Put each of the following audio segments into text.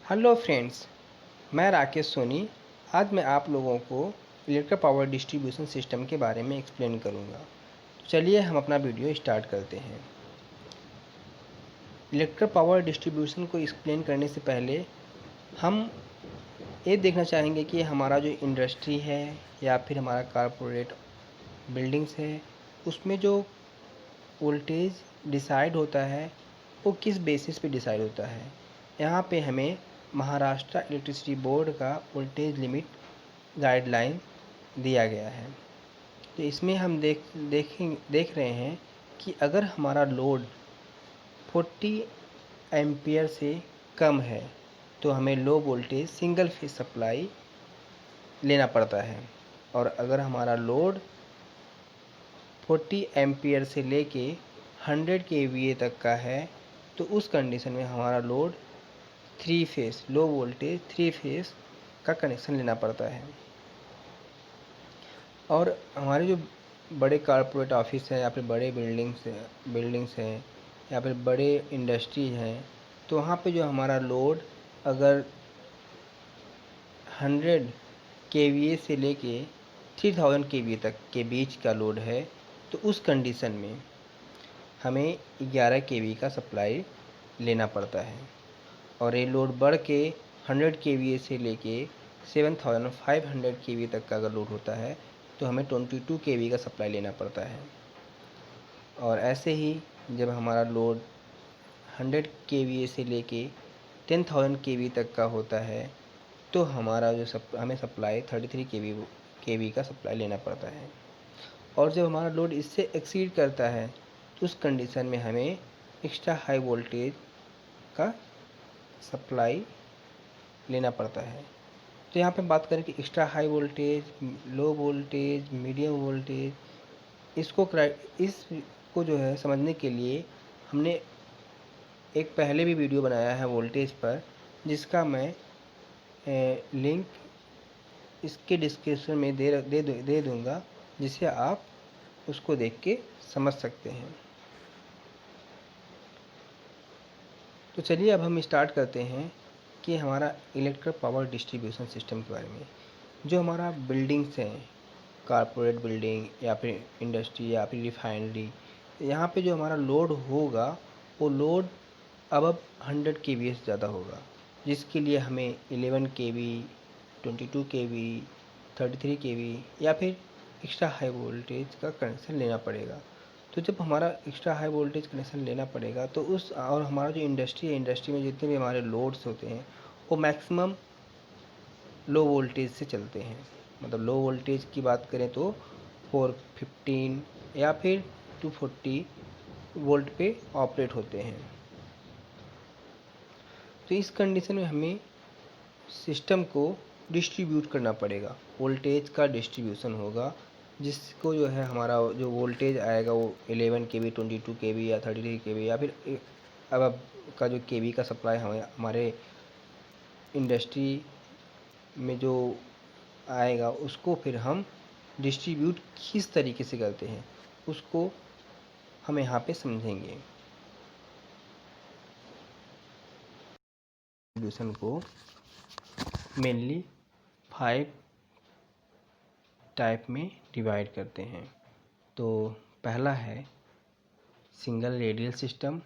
Hello friends, मैं राकेश सोनी। आज मैं आप लोगों को इलेक्ट्रिक पावर डिस्ट्रीब्यूशन सिस्टम के बारे में एक्सप्लेन करूंगा। तो चलिए हम अपना वीडियो स्टार्ट करते हैं। इलेक्ट्रिक पावर डिस्ट्रीब्यूशन को एक्सप्लेन करने से पहले हम ये देखना चाहेंगे कि हमारा जो इंडस्ट्री है या फिर हमारा कॉरपोरेट बिल्डिंग्स है, उसमें जो वोल्टेज डिसाइड होता है वो किस बेसिस पे डिसाइड होता है। यहाँ पे हमें महाराष्ट्र इलेक्ट्रिसिटी बोर्ड का वोल्टेज लिमिट गाइडलाइन दिया गया है। तो इसमें हम देख रहे हैं कि अगर हमारा लोड 40 एम्पियर से कम है तो हमें low voltage single phase supply लेना पड़ता है, और अगर हमारा लोड 40 एम्पियर से लेके 100 केवीए तक का है तो उस कंडीशन में हमारा load 3 face low voltage 3 face का कनेक्शन लेना पड़ता है। और हमारे जो बड़े कॉरपोरेट ऑफिस हैं या फिर बड़े बिल्डिंग्स हैं या फिर बड़े इंडस्ट्री हैं, तो वहाँ पे जो हमारा लोड अगर 100 केवीए से लेके 3000 केवीए तक के बीच का लोड है तो उस कंडीशन में हमें 11 केवी का सप्लाई लेना पड़ता है। और ये लोड बढ़ के 100 केवीए से लेके 7500 केवी तक का अगर लोड होता है तो हमें 22 केवी का सप्लाई लेना पड़ता है। और ऐसे ही जब हमारा लोड 100 केवीए से लेके 10,000 केवी तक का होता है तो हमारा जो हमें सप्लाई 33 केवी का सप्लाई लेना पड़ता है। और जब हमारा लोड इससे एक्सीड करता है तो उस कंडीशन में हमें एक्स्ट्रा हाई वोल्टेज का सप्लाई लेना पड़ता है। तो यहाँ पे बात करें कि extra high voltage, low voltage, medium voltage, इसको जो है समझने के लिए हमने एक पहले भी वीडियो बनाया है वोल्टेज पर, जिसका मैं लिंक इसके डिस्क्रिप्शन में दे दूँगा, जिसे आप उसको देख के समझ सकते हैं। तो चलिए अब हम स्टार्ट करते हैं कि हमारा इलेक्ट्रिक पावर डिस्ट्रीब्यूशन सिस्टम के बारे में। जो हमारा बिल्डिंग्स हैं, कॉरपोरेट बिल्डिंग या फिर इंडस्ट्री या फिर रिफाइनरी, यहाँ पे जो हमारा लोड होगा वो लोड अब 100 केवीए से ज़्यादा होगा, जिसके लिए हमें 11 केवी, 22 केवी, 33 केवी या फिर एक्स्ट्रा हाई वोल्टेज का कनेक्शन लेना पड़ेगा। तो जब हमारा एक्स्ट्रा हाई वोल्टेज कनेक्शन लेना पड़ेगा तो और हमारा जो इंडस्ट्री है, इंडस्ट्री में जितने भी हमारे लोड्स होते हैं वो मैक्सिमम लो वोल्टेज से चलते हैं। मतलब लो वोल्टेज की बात करें तो 415 या फिर 240 वोल्ट पे ऑपरेट होते हैं। तो इस कंडीशन में हमें सिस्टम को डिस्ट्रीब्यूट करना पड़ेगा, वोल्टेज का डिस्ट्रीब्यूशन होगा, जिसको जो है हमारा जो वोल्टेज आएगा वो 11 केवी, 22 केवी या 33 केवी या फिर अब का जो केवी का सप्लाई हमारे इंडस्ट्री में जो आएगा उसको फिर हम डिस्ट्रीब्यूट किस तरीके से करते हैं उसको हम यहाँ पे समझेंगे। डिस्ट्रीब्यूशन को मेनली 5 टाइप में डिवाइड करते हैं। तो पहला है सिंगल रेडियल सिस्टम,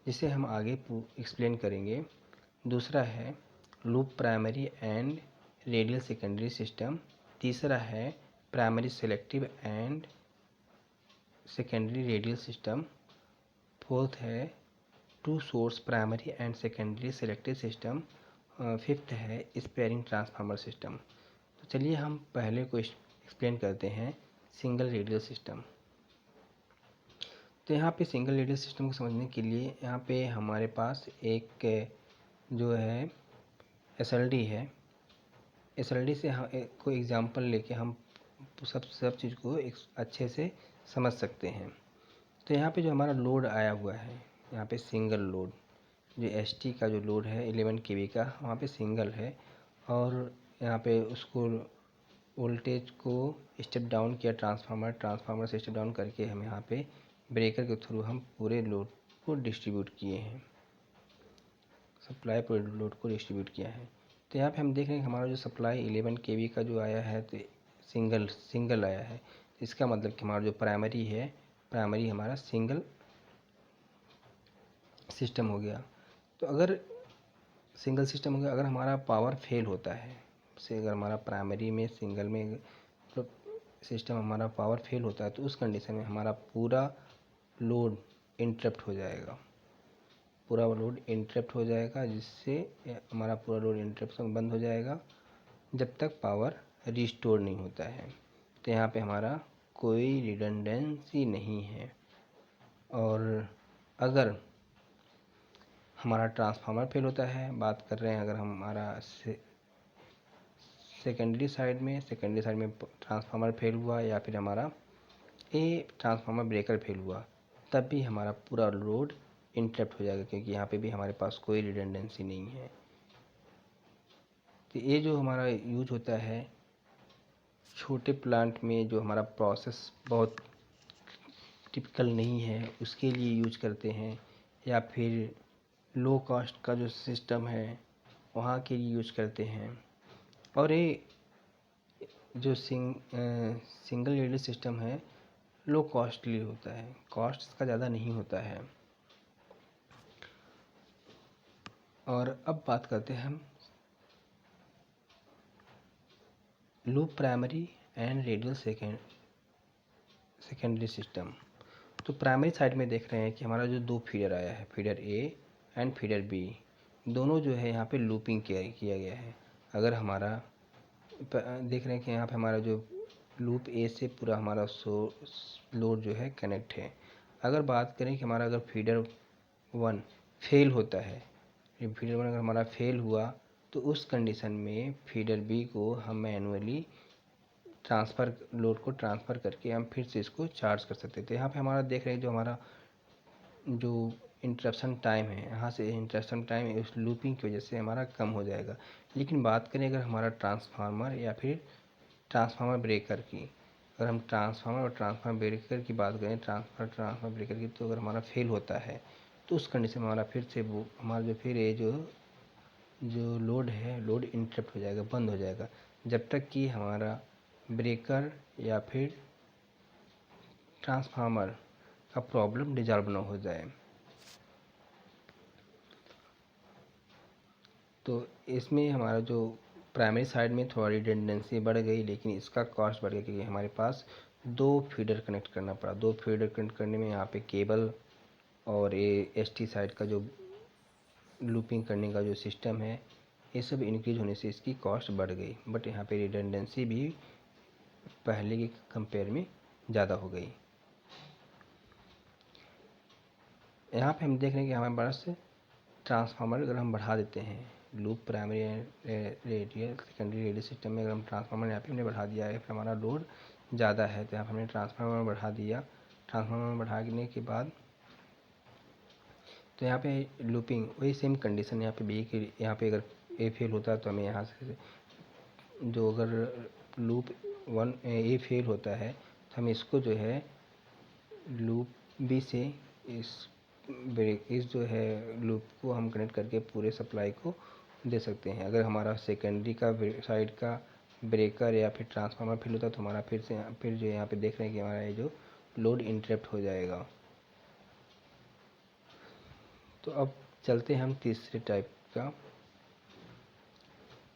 जिसे हम आगे एक्सप्लेन करेंगे। दूसरा है loop primary and radial secondary system. तीसरा है primary selective and secondary radial system. Fourth है two source primary and secondary selective system. Fifth है स्पेयरिंग ट्रांसफार्मर सिस्टम। तो चलिए हम पहले को एक्सप्लेन करते हैं, सिंगल रेडियल सिस्टम। तो यहाँ पे सिंगल रेडियल सिस्टम को समझने के लिए यहाँ पे हमारे पास एक जो है एसएलडी है। एसएलडी से हम कोई एग्जांपल लेके हम सब चीज़ को एक अच्छे से समझ सकते हैं। तो यहाँ पे जो हमारा लोड आया हुआ है, यहाँ पे सिंगल लोड, जो एसटी का जो लोड है 11 केवी का, वहाँ पे सिंगल है। और यहाँ पे उसको वोल्टेज को स्टेप डाउन किया, ट्रांसफार्मर से स्टेप डाउन करके हम यहाँ पे ब्रेकर के थ्रू हम पूरे लोड को डिस्ट्रीब्यूट किए हैं। सप्लाई पूरे लोड को डिस्ट्रीब्यूट किया है। तो यहाँ पे हम देख रहे हैं कि हमारा जो सप्लाई 11 kV का जो आया है तो सिंगल आया है। इसका मतलब कि हमारा जो प्राइमरी हमारा सिंगल सिस्टम हो गया। तो अगर सिंगल सिस्टम हो गया, अगर हमारा पावर फेल होता है, से अगर हमारा प्राइमरी में सिंगल में मतलब सिस्टम हमारा पावर फेल होता है तो उस कंडीशन में हमारा पूरा लोड इंटरप्ट हो जाएगा, जिससे हमारा पूरा लोड इंटरप्शन बंद हो जाएगा जब तक पावर रिस्टोर नहीं होता है। तो यहाँ पे हमारा कोई रिडंडेंसी नहीं है। और अगर हमारा ट्रांसफार्मर फेल होता है, बात कर रहे हैं अगर हमारा सेकेंडरी साइड में ट्रांसफार्मर फेल हुआ या फिर हमारा ट्रांसफार्मर ब्रेकर फेल हुआ, तब भी हमारा पूरा लोड इंटरप्ट हो जाएगा, क्योंकि यहाँ पे भी हमारे पास कोई रिडंडेंसी नहीं है। तो ये जो हमारा यूज होता है छोटे प्लांट में, जो हमारा प्रोसेस बहुत टिपिकल नहीं है उसके लिए यूज करते हैं, या फिर लो कॉस्ट का जो सिस्टम है वहाँ के लिए यूज करते हैं। और ये जो सिंगल लीड सिस्टम है लो कॉस्टली होता है, कॉस्ट इसका ज़्यादा नहीं होता है। और अब बात करते हैं हम loop primary and radial secondary system. तो प्राइमरी साइड में देख रहे हैं कि हमारा जो दो फीडर आया है, feeder A and feeder B, दोनों जो है यहाँ पे लूपिंग किया गया है। अगर हमारा देख रहे हैं कि यहाँ पे हमारा जो लूप ए से पूरा हमारा लोड जो है कनेक्ट है। अगर बात करें कि हमारा अगर फीडर 1 फेल होता है, फीडर 1 अगर हमारा फेल हुआ तो उस कंडीशन में फीडर बी को हम मैनुअली लोड को ट्रांसफ़र करके हम फिर से इसको चार्ज कर सकते थे। यहाँ पे हमारा देख रहे हैं जो हमारा जो इंटरप्शन टाइम है, यहाँ से इंटरप्शन टाइम उस लूपिंग की वजह से हमारा कम हो जाएगा। लेकिन बात करें अगर हमारा ट्रांसफार्मर या फिर ट्रांसफार्मर ब्रेकर की, अगर हम ट्रांसफार्मर और ट्रांसफार्मर ब्रेकर की बात करें, ट्रांसफार्मर ब्रेकर की, तो अगर हमारा फेल होता है तो उस कंडीशन में हमारा फिर से वो हमारा जो फिर ये जो लोड है, लोड इंटरप्ट हो जाएगा, बंद हो जाएगा, जब तक कि हमारा ब्रेकर या फिर ट्रांसफार्मर का प्रॉब्लम डिजॉल्व ना हो जाए। तो इसमें हमारा जो प्राइमरी साइड में थोड़ा रिडंडेंसी बढ़ गई, लेकिन इसका कॉस्ट बढ़ गया क्योंकि हमारे पास दो फीडर कनेक्ट करना पड़ा। दो फीडर कनेक्ट करने में यहाँ पे केबल और ये एसटी साइड का जो लूपिंग करने का जो सिस्टम है, ये सब इंक्रीज होने से इसकी कॉस्ट बढ़ गई। बट यहाँ पे रिडंडेंसी भी पहले के कंपेयर में ज़्यादा हो गई। यहाँ पे हम देख रहे हैं कि हमारे पास ट्रांसफार्मर अगर हम बढ़ा देते हैं, loop primary radial secondary radial system में अगर हम ट्रांसफार्मर यहाँ पे हमने बढ़ा दिया है, फिर हमारा लोड ज़्यादा है तो यहाँ पे हमने ट्रांसफार्मर बढ़ा दिया। ट्रांसफार्मर बढ़ाने के बाद तो यहाँ पे लूपिंग वही सेम कंडीशन यहाँ पे बी की, यहाँ पे अगर ए फेल होता है तो हमें यहाँ से जो अगर लूप 1 ए फेल होता है तो हम इसको जो है लूप बी से इस जो है लूप को हम कनेक्ट करके पूरे सप्लाई को दे सकते हैं। अगर हमारा सेकेंडरी का साइड का ब्रेकर या फिर ट्रांसफार्मर फेल होता है तो हमारा फिर जो यहाँ पे देख रहे हैं कि हमारा ये जो लोड इंटरप्ट हो जाएगा। तो अब चलते हैं हम तीसरे टाइप का,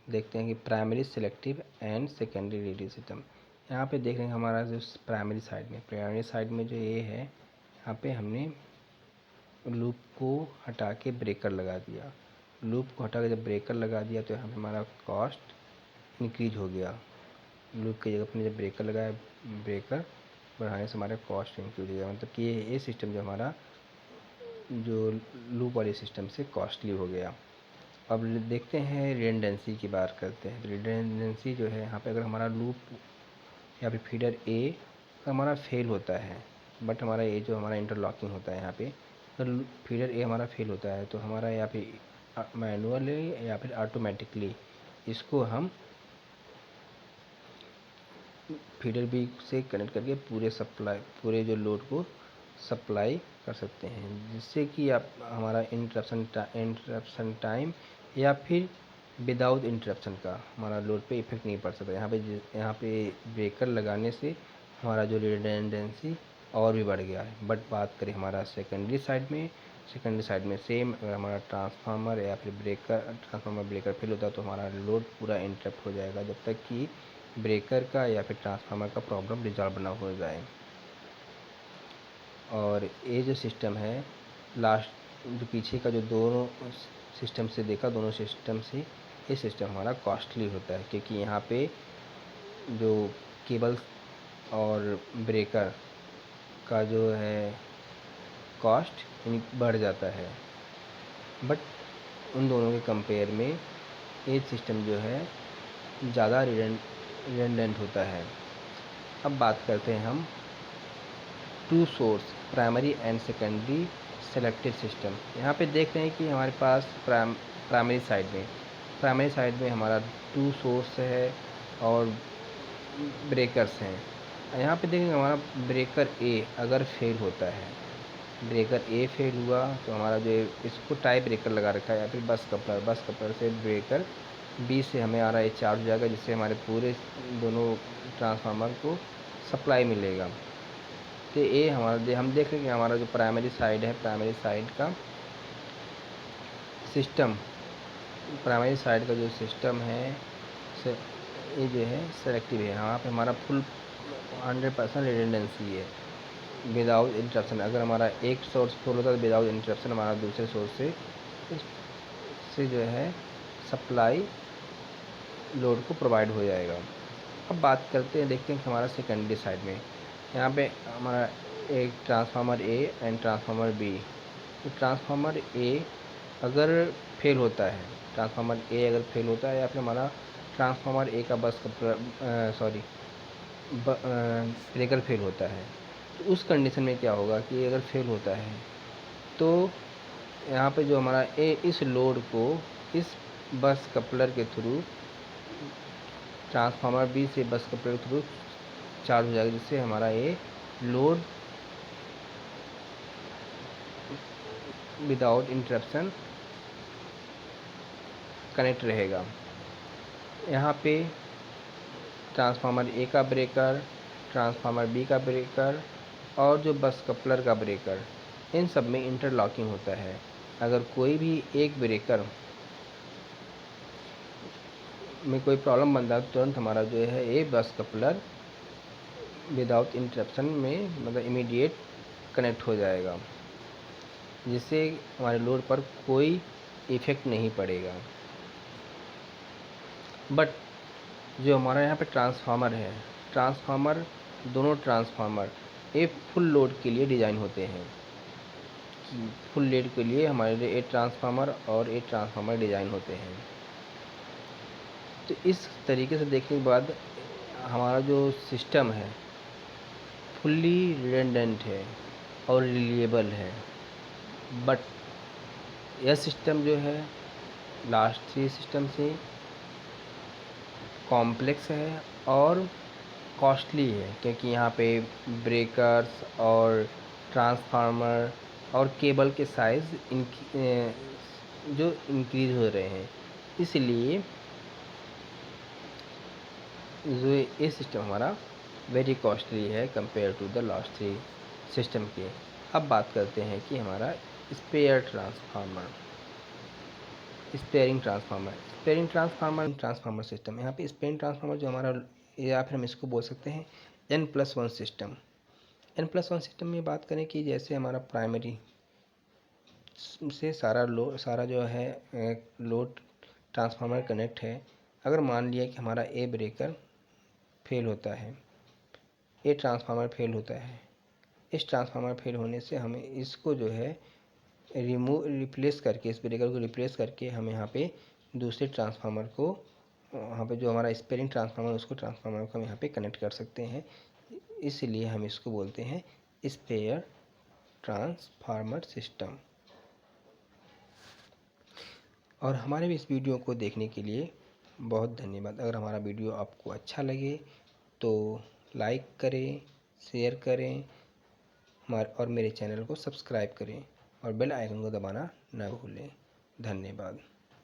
देखते हैं कि primary selective and secondary radial system. यहाँ पे देख रहे हैं हमारा जो प्राइमरी साइड में जो ये है, यहाँ पे हमने लूप को हटा के ब्रेकर लगा दिया। लूप को हटा के जब ब्रेकर लगा दिया तो यहाँ पे हमारा कॉस्ट इंक्रीज हो गया। लूप की जगह पर जब ब्रेकर लगाया, ब्रेकर बढ़ाने से हमारा कॉस्ट इंक्रीज हो गया। मतलब कि ये सिस्टम जो हमारा जो लूप वाले सिस्टम से कॉस्टली हो गया। अब देखते हैं रिडंडेंसी की बात करते हैं। रिडंडेंसी जो है यहाँ पे अगर हमारा लूप या फिर फीडर ए हमारा फेल होता है, बट हमारा ये जो हमारा इंटरलॉकिंग होता है यहाँ पे, अगर फीडर ए हमारा फेल होता है तो हमारा यहाँ पे मैनुअली या फिर ऑटोमेटिकली इसको हम फीडर बी से कनेक्ट करके पूरे जो लोड को सप्लाई कर सकते हैं, जिससे कि आप हमारा इंटरप्शन टाइम या फिर विदाउट इंटरप्शन का हमारा लोड पे इफेक्ट नहीं पड़ सकता। यहाँ पे ब्रेकर लगाने से हमारा जो रिडंडेंसी और भी बढ़ गया है। बट बात करें हमारा सेकेंडरी साइड में सेम, अगर हमारा ट्रांसफार्मर या फिर ब्रेकर फेल होता है तो हमारा लोड पूरा इंटरप्ट हो जाएगा, जब तक कि ब्रेकर का या फिर ट्रांसफार्मर का प्रॉब्लम रिजॉल्व ना हो जाए। और ये जो सिस्टम है, लास्ट जो पीछे का जो दोनों सिस्टम से देखा, दोनों सिस्टम से ये सिस्टम हमारा कॉस्टली होता है, क्योंकि यहाँ पे जो केबल्स और ब्रेकर का जो है कॉस्ट बढ़ जाता है। बट उन दोनों के कंपेयर में ये सिस्टम जो है ज़्यादा रिडंडेंट होता है। अब बात करते हैं हम two source primary and secondary selected system. यहाँ पे देख रहे हैं कि हमारे पास प्राइमरी साइड में हमारा टू सोर्स है और ब्रेकर्स हैं। यहाँ पे देखेंगे हमारा ब्रेकर ए अगर फेल होता है, ब्रेकर ए फेल हुआ तो हमारा जो इसको टाई ब्रेकर लगा रखा है या फिर बस कपलर से ब्रेकर बी से हमें आ रहा है चार्ज हो जाएगा, जिससे हमारे पूरे दोनों ट्रांसफार्मर को सप्लाई मिलेगा। तो ये हमारा हम देख रहे हैं कि हमारा जो प्राइमरी साइड का सिस्टम, जो सिस्टम है ये जो है सेलेक्टिव है। यहाँ पे हमारा फुल 100% रिडंडेंसी है विदाउट इंटरप्शन। अगर हमारा एक सोर्स फुल होता है तो विदाउट इंटरप्शन हमारा दूसरे सोर्स से जो है सप्लाई लोड को प्रोवाइड हो जाएगा। अब बात करते हैं, देखते हैं कि हमारा सेकेंडरी साइड में यहाँ पे हमारा एक transformer A and transformer B. तो ट्रांसफार्मर ए अगर फेल होता है या फिर हमारा ट्रांसफार्मर ए का ब्रेकर फेल होता है, तो उस कंडीशन में क्या होगा कि अगर फेल होता है तो यहाँ पे जो हमारा इस लोड को इस बस कपलर के थ्रू ट्रांसफार्मर बी से बस कपलर के थ्रू चार्ज हो जाएगा, जिससे हमारा ये लोड विदाउट इंटरप्शन कनेक्ट रहेगा। यहाँ पे ट्रांसफार्मर ए का ब्रेकर, ट्रांसफार्मर बी का ब्रेकर और जो बस कपलर का ब्रेकर, इन सब में इंटरलॉकिंग होता है। अगर कोई भी एक ब्रेकर में कोई प्रॉब्लम बनता है तो तुरंत हमारा जो है ये बस कपलर विदाउट इंटरप्शन में मतलब इमीडिएट कनेक्ट हो जाएगा, जिससे हमारे लोड पर कोई इफ़ेक्ट नहीं पड़ेगा। बट जो हमारा यहाँ पे दोनों ट्रांसफार्मर एक फुल लोड के लिए डिज़ाइन होते हैं। फुल लोड के लिए हमारे लिए एक ट्रांसफार्मर और एक ट्रांसफार्मर डिज़ाइन होते हैं। तो इस तरीके से देखने के बाद हमारा जो सिस्टम है फुल्ली रिडंडेंट है और रिलायबल है। बट यह सिस्टम जो है लास्ट 3 सिस्टम से कॉम्प्लेक्स है और कॉस्टली है, क्योंकि यहाँ पे ब्रेकर्स और ट्रांसफार्मर और केबल के साइज़ जो इंक्रीज़ हो रहे हैं, इसलिए जो ये सिस्टम हमारा वेरी कॉस्टली है compare to the last 3 system के। अब बात करते हैं कि हमारा स्पेयरिंग ट्रांसफार्मर सिस्टम। यहाँ पे स्पेयरिंग ट्रांसफार्मर जो हमारा, या फिर हम इसको बोल सकते हैं N+1 सिस्टम। N+1 सिस्टम में बात करें कि जैसे हमारा प्राइमरी से सारा जो है लोड ट्रांसफार्मर कनेक्ट है। अगर मान लिया कि हमारा ए ब्रेकर फेल होता है, ए ट्रांसफार्मर फेल होता है, इस ट्रांसफार्मर फेल होने से हमें इसको जो है रिप्लेस करके, इस ब्रेकर को रिप्लेस करके हम यहाँ पे दूसरे ट्रांसफार्मर को, यहाँ पे जो हमारा स्पेयरिंग ट्रांसफार्मर उसको ट्रांसफार्मर को हम यहाँ पे कनेक्ट कर सकते हैं। इसलिए हम इसको बोलते हैं स्पेयर ट्रांसफार्मर सिस्टम। और हमारे भी इस वीडियो को देखने के लिए बहुत धन्यवाद। अगर हमारा वीडियो आपको अच्छा लगे तो लाइक करें, शेयर करें और मेरे चैनल को सब्सक्राइब करें और बेल आइकन को दबाना ना भूलें। धन्यवाद।